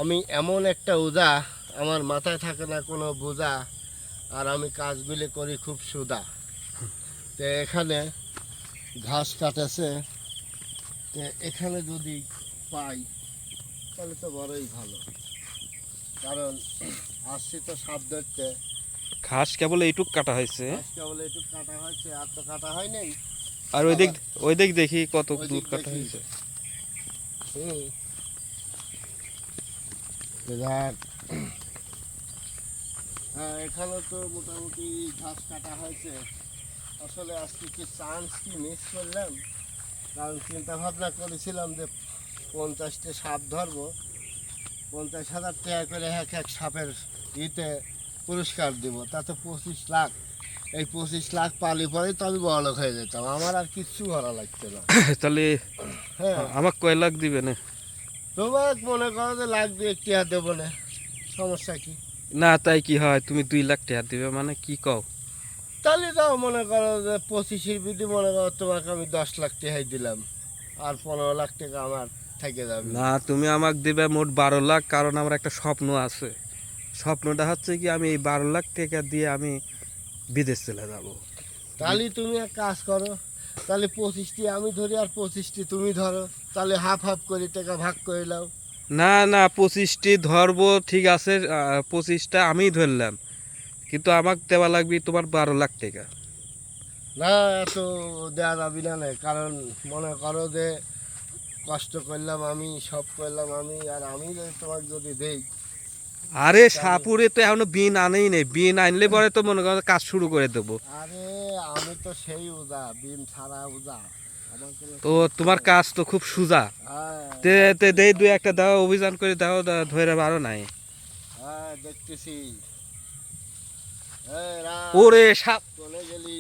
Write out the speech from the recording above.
আমি এমন একটা উজা, আমার মাথায় থাকে না কোনো বোঝা, আর আমি কাজগুলি করি খুব সুদা। তো এখানে ঘাস কাটেছে, তো এখানে যদি পাই তাহলে তো বড়ই ভালো, কারণ আসছি তো সাপ ধরতে। ঘাস কেবল এইটুক কাটা হয়েছে, ঘাস কেবল একটু কাটা হয়েছে, আর তো কাটা হয় নাই। আর আবার ওই দিক দেখি কত ওই দূর দিক কাটা দেখি। হয়েছে। হুম, এবার হ্যাঁ, এখানে তো মোটামুটি ঘাস কাটা হয়েছে। আসলে আজকে কি চান্স কি মিস করলাম, কারণ চিন্তা ভাবনা করেছিলাম যে 50টা সাপ ধরবো, 50,000 টাকা করে এক এক সাপের ইতে পুরস্কার দিব, তাতে 25 লাখ। এই 25 লাখ পালি পরেই তো আমি বড়লোক হয়ে যেতাম, আমার আর কিচ্ছু করা লাগতো না। তাহলে হ্যাঁ, আমাকে কয় লাখ দিবে না? তোমার মনে করো যে লাখ 2 টাকা দেবো না, সমস্যা কি? না তাই কি হয়, তুমি 2 লাখ টাকা দিবে মানে কি কও? তাহলে তাও মনে করো যে 25-এর বিধি, মনে করো তোমাকে আমি 10 লাখ টাকাই দিলাম, আর 15 লাখ টাকা আমার থেকে যাবে। না, তুমি আমাকে দিবে মোট 12 লাখ, কারণ আমার একটা স্বপ্ন আছে। স্বপ্নটা হচ্ছে কি, আমি এই 12 লাখ টাকা দিয়ে আমি বিদেশ চলে যাব। তাহলে তুমি এক কাজ করো, তাহলে 25টি আমি ধরি আর 25টি তুমি ধরো, তাহলে হাফ হাফ করে টাকা ভাগ করে নাও। না না, 25টি ধরবো ঠিক আছে, 25টা আমিই ধরলাম, কিন্তু আমাকে দেওয়া লাগবে তোমার 12 লাখ টাকা। না, এত দেওয়া যাবি না, কারণ মনে করো যে কষ্ট করলাম আমি, সব করলাম আমি, আর আমি যদি তোমাকে যদি দেই। আরে তাহলে সাপুরে তো এখনো বিন আনেই নেই, বিন আনলে পরে তো মনে করো কাজ শুরু করে দেবো। আরে আমি তো সেই উজা, বিম ছাড়া উজা, আমার কোনো তো সমস্যা তোমার নেই। কাজ তো খুব সোজা। হ্যাঁ, তে তে দেখতেছি দেই তো। 2-1টা দাও, অভিযান করে দাও, ধরে পারো নাই। হ্যাঁ, দেখতেছি। এই রাম, ওরে সাপ! চলে গেলি।